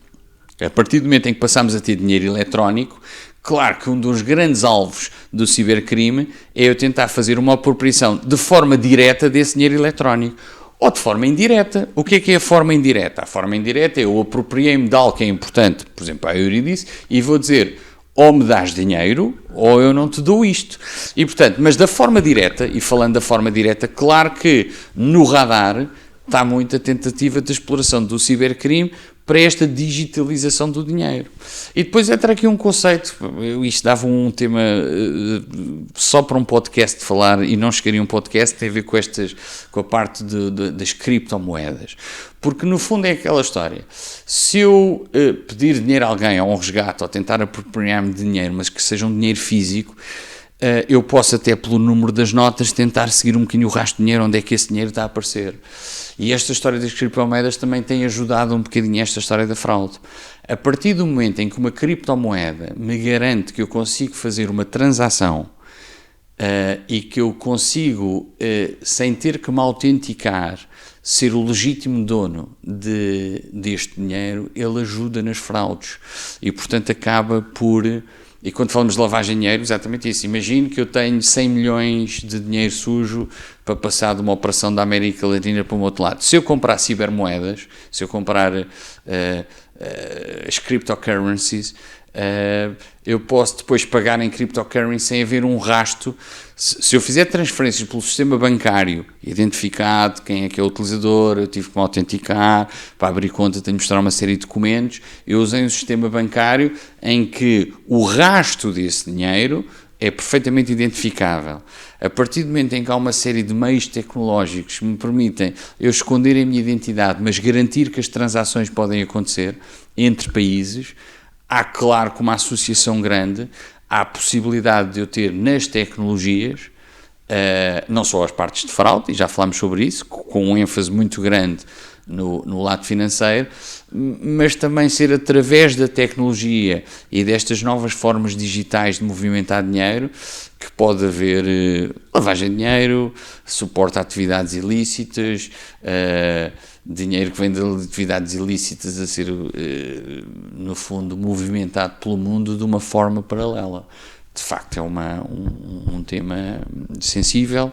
[SPEAKER 2] A partir do momento em que passamos a ter dinheiro eletrónico, claro que um dos grandes alvos do cibercrime é eu tentar fazer uma apropriação de forma direta desse dinheiro eletrónico, ou de forma indireta. O que é a forma indireta? A forma indireta é eu apropriei-me de algo que é importante, por exemplo, a Eurídice, e vou dizer, ou me dás dinheiro, ou eu não te dou isto. E, portanto, mas da forma direta, e falando da forma direta, claro que no radar está muita tentativa de exploração do cibercrime para esta digitalização do dinheiro. E depois entra aqui um conceito, isto dava um tema só para um podcast de falar, e não chegaria um podcast, tem a ver com a parte das criptomoedas. Porque no fundo é aquela história, se eu pedir dinheiro a alguém, ou um resgate, ou tentar apropriar-me de dinheiro, mas que seja um dinheiro físico, eu posso até pelo número das notas tentar seguir um bocadinho o rastro de dinheiro, onde é que esse dinheiro está a aparecer. E esta história das criptomoedas também tem ajudado um bocadinho esta história da fraude. A partir do momento em que uma criptomoeda me garante que eu consigo fazer uma transação e que eu consigo, sem ter que me autenticar, ser o legítimo dono deste dinheiro, ele ajuda nas fraudes. E, portanto, acaba por... E quando falamos de lavagem de dinheiro, exatamente isso. Imagino que eu tenho 100 milhões de dinheiro sujo para passar de uma operação da América Latina para um outro lado. Se eu comprar cibermoedas, se eu comprar as cryptocurrencies, eu posso depois pagar em cryptocurrency sem haver um rastro. Se eu fizer transferências pelo sistema bancário, identificado quem é que é o utilizador, eu tive que me autenticar, para abrir conta tenho de mostrar uma série de documentos, eu usei um sistema bancário em que o rastro desse dinheiro é perfeitamente identificável. A partir do momento em que há uma série de meios tecnológicos que me permitem eu esconder a minha identidade, mas garantir que as transações podem acontecer entre países, há, claro, que uma associação grande, há a possibilidade de eu ter nas tecnologias, não só as partes de fraude, e já falámos sobre isso, com um ênfase muito grande no lado financeiro, mas também ser através da tecnologia e destas novas formas digitais de movimentar dinheiro, que pode haver lavagem de dinheiro, suporte a atividades ilícitas, dinheiro que vem de atividades ilícitas a ser, no fundo, movimentado pelo mundo de uma forma paralela. De facto, é um tema sensível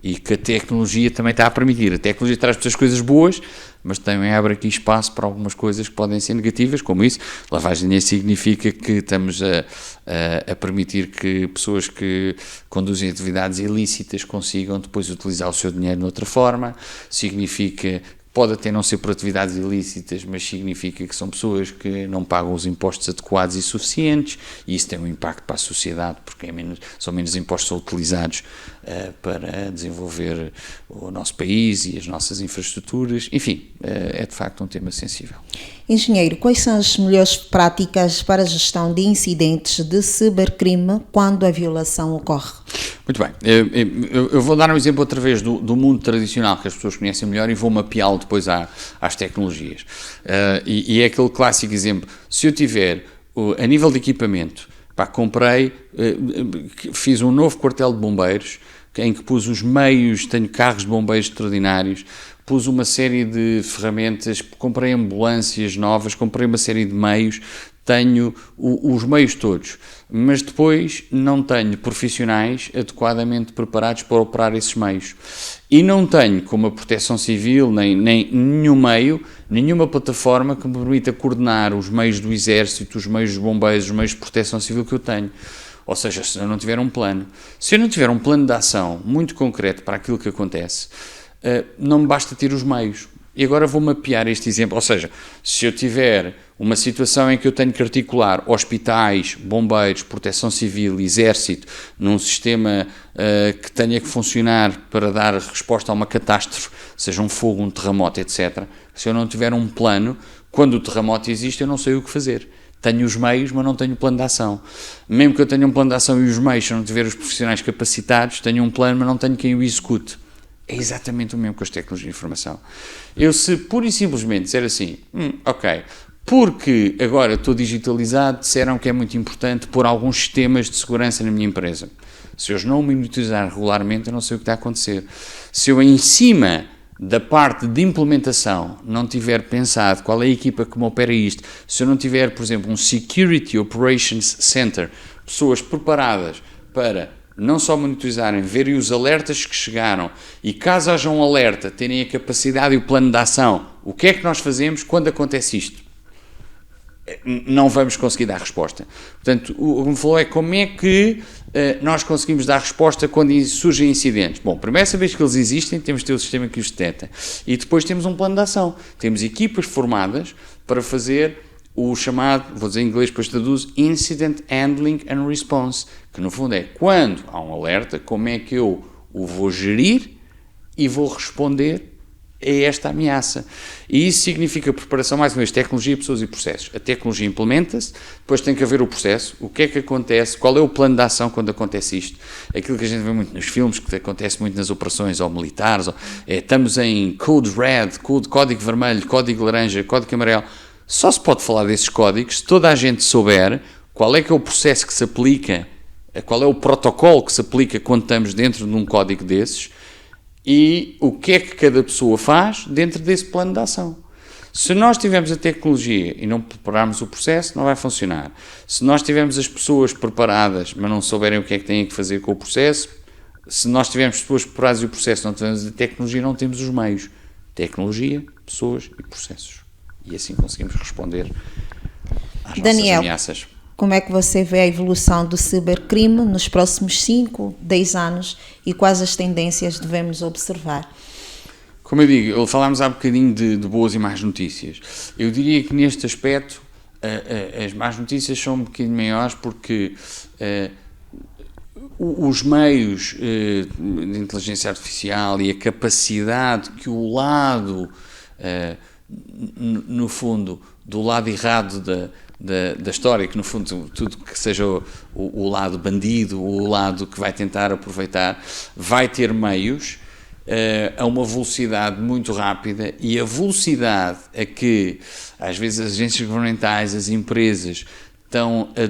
[SPEAKER 2] e que a tecnologia também está a permitir. A tecnologia traz muitas coisas boas, mas também abre aqui espaço para algumas coisas que podem ser negativas, como isso. Lavagem de dinheiro significa que estamos a permitir que pessoas que conduzem atividades ilícitas consigam depois utilizar o seu dinheiro de outra forma. Significa, pode até não ser por atividades ilícitas, mas significa que são pessoas que não pagam os impostos adequados e suficientes, e isso tem um impacto para a sociedade, porque são menos impostos são utilizados para desenvolver o nosso país e as nossas infraestruturas. Enfim, é de facto um tema sensível.
[SPEAKER 1] Engenheiro, quais são as melhores práticas para a gestão de incidentes de cibercrime quando a violação ocorre?
[SPEAKER 2] Muito bem, eu vou dar um exemplo outra vez do mundo tradicional que as pessoas conhecem melhor e vou mapeá-lo depois às tecnologias. E é aquele clássico exemplo, se eu tiver, a nível de equipamento, fiz um novo quartel de bombeiros, em que pus os meios, tenho carros de bombeiros extraordinários, pus uma série de ferramentas, comprei ambulâncias novas, comprei uma série de meios, tenho os meios todos, mas depois não tenho profissionais adequadamente preparados para operar esses meios. E não tenho, como a Proteção Civil, nem nenhum meio, nenhuma plataforma que me permita coordenar os meios do Exército, os meios dos bombeiros, os meios de Proteção Civil que eu tenho. Ou seja, se eu não tiver um plano. Se eu não tiver um plano de ação muito concreto para aquilo que acontece, não me basta ter os meios. E agora vou mapear este exemplo, ou seja, se eu tiver uma situação em que eu tenho que articular hospitais, bombeiros, proteção civil, exército, num sistema que tenha que funcionar para dar resposta a uma catástrofe, seja um fogo, um terremoto, etc. Se eu não tiver um plano, quando o terremoto existe, eu não sei o que fazer. Tenho os meios, mas não tenho plano de ação. Mesmo que eu tenha um plano de ação e os meios, se eu não tiver os profissionais capacitados, tenho um plano, mas não tenho quem o execute. É exatamente o mesmo com as tecnologias de informação. Eu, se pura e simplesmente disser assim, ok, porque agora estou digitalizado, disseram que é muito importante pôr alguns sistemas de segurança na minha empresa. Se eu não me monitorizar regularmente, eu não sei o que está a acontecer. Se eu, em cima da parte de implementação, não tiver pensado qual é a equipa que me opera isto, se eu não tiver, por exemplo, um Security Operations Center, pessoas preparadas para não só monitorizarem, verem os alertas que chegaram e, caso haja um alerta, terem a capacidade e o plano de ação, o que é que nós fazemos quando acontece isto? Não vamos conseguir dar resposta. Portanto, o que me falou é como é que nós conseguimos dar resposta quando surgem incidentes. Bom, primeiro, essa vez que eles existem, temos de ter o sistema que os detecta. E depois temos um plano de ação. Temos equipas formadas para fazer o chamado, vou dizer em inglês, depois traduzo, Incident Handling and Response, que no fundo é quando há um alerta, como é que eu o vou gerir e vou responder a esta ameaça. E isso significa preparação, mais uma vez, tecnologia, pessoas e processos. A tecnologia implementa-se, depois tem que haver o processo, o que é que acontece, qual é o plano de ação quando acontece isto. Aquilo que a gente vê muito nos filmes, que acontece muito nas operações ou militares, estamos em code red, código vermelho, código laranja, código amarelo. Só se pode falar desses códigos se toda a gente souber qual é que é o processo que se aplica, qual é o protocolo que se aplica quando estamos dentro de um código desses e o que é que cada pessoa faz dentro desse plano de ação. Se nós tivermos a tecnologia e não prepararmos o processo, não vai funcionar. Se nós tivermos as pessoas preparadas, mas não souberem o que é que têm que fazer com o processo, se nós tivermos pessoas preparadas e o processo, não tivermos a tecnologia, não temos os meios. Tecnologia, pessoas e processos. e assim conseguimos responder às
[SPEAKER 1] Daniel,
[SPEAKER 2] nossas ameaças.
[SPEAKER 1] Como é que você vê a evolução do cibercrime nos próximos 5, 10 anos e quais as tendências devemos observar?
[SPEAKER 2] Como eu digo, falámos há bocadinho de boas e más notícias. Eu diria que neste aspecto as más notícias são um bocadinho maiores porque os meios de inteligência artificial e a capacidade que o lado, no fundo, do lado errado da história, que no fundo tudo que seja o lado bandido, o lado que vai tentar aproveitar, vai ter meios a uma velocidade muito rápida, e a velocidade a que às vezes as agências governamentais, as empresas estão a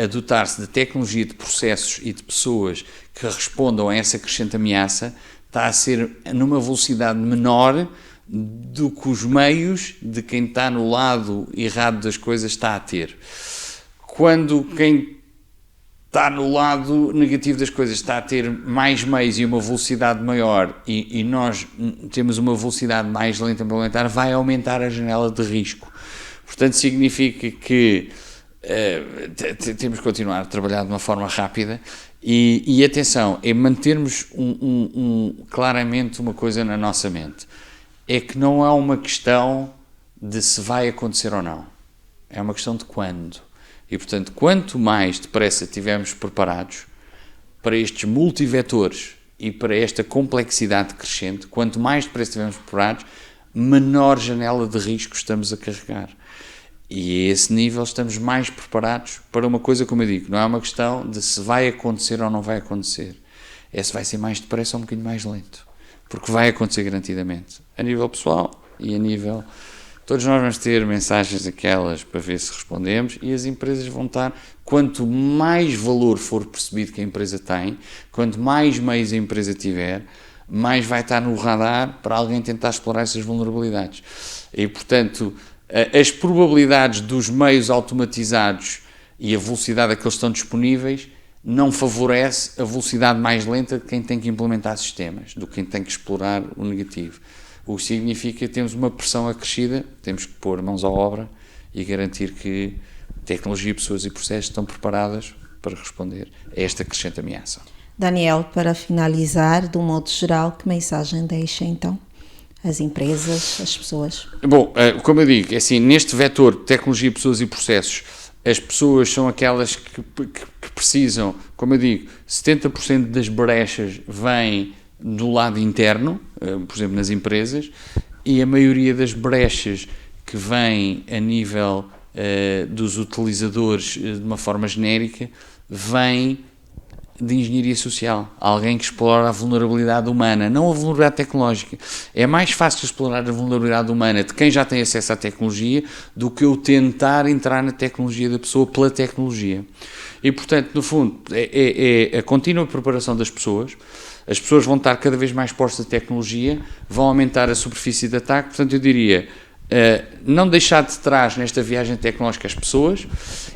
[SPEAKER 2] dotar-se de tecnologia, de processos e de pessoas que respondam a essa crescente ameaça, está a ser numa velocidade menor do que os meios de quem está no lado errado das coisas está a ter. Quando quem está no lado negativo das coisas está a ter mais meios e uma velocidade maior, e nós temos uma velocidade mais lenta para implementar, vai aumentar a janela de risco. Portanto, significa que temos que continuar a trabalhar de uma forma rápida e atenção, é mantermos claramente uma coisa na nossa mente, é que não é uma questão de se vai acontecer ou não, é uma questão de quando. E, portanto, quanto mais depressa estivermos preparados para estes multivetores e para esta complexidade crescente, quanto mais depressa estivermos preparados, menor janela de risco estamos a carregar. E a esse nível estamos mais preparados para uma coisa, como eu digo, não é uma questão de se vai acontecer ou não vai acontecer. É se vai ser mais depressa ou um bocadinho mais lento. Porque vai acontecer garantidamente. A nível pessoal e a nível... Todos nós vamos ter mensagens aquelas para ver se respondemos, e as empresas vão estar, quanto mais valor for percebido que a empresa tem, quanto mais meios a empresa tiver, mais vai estar no radar para alguém tentar explorar essas vulnerabilidades. E, portanto, as probabilidades dos meios automatizados e a velocidade a que eles estão disponíveis não favorece a velocidade mais lenta de quem tem que implementar sistemas, do que quem tem que explorar o negativo. O que significa que temos uma pressão acrescida, temos que pôr mãos à obra e garantir que tecnologia, pessoas e processos estão preparadas para responder a esta crescente ameaça.
[SPEAKER 1] Daniel, para finalizar, de um modo geral, que mensagem deixa então às empresas, às pessoas?
[SPEAKER 2] Bom, como eu digo, assim, neste vetor de tecnologia, pessoas e processos, as pessoas são aquelas que precisam, como eu digo, 70% das brechas vêm do lado interno, por exemplo, nas empresas, e a maioria das brechas que vêm a nível dos utilizadores de uma forma genérica, vem de engenharia social. Alguém que explora a vulnerabilidade humana, não a vulnerabilidade tecnológica. É mais fácil explorar a vulnerabilidade humana de quem já tem acesso à tecnologia do que eu tentar entrar na tecnologia da pessoa pela tecnologia. E, portanto, no fundo, é a contínua preparação das pessoas. As pessoas vão estar cada vez mais postas à tecnologia, vão aumentar a superfície de ataque. Portanto, eu diria, não deixar de trás nesta viagem tecnológica as pessoas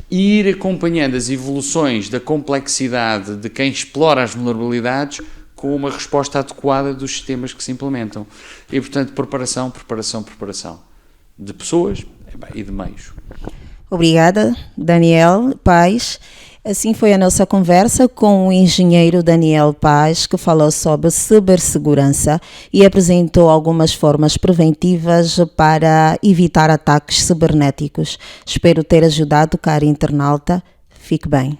[SPEAKER 2] e ir acompanhando as evoluções da complexidade de quem explora as vulnerabilidades com uma resposta adequada dos sistemas que se implementam. E, portanto, preparação de pessoas e de meios.
[SPEAKER 1] Obrigada, Daniel Paz. Assim foi a nossa conversa com o engenheiro Daniel Paz, que falou sobre cibersegurança e apresentou algumas formas preventivas para evitar ataques cibernéticos. Espero ter ajudado, caro internauta. Fique bem.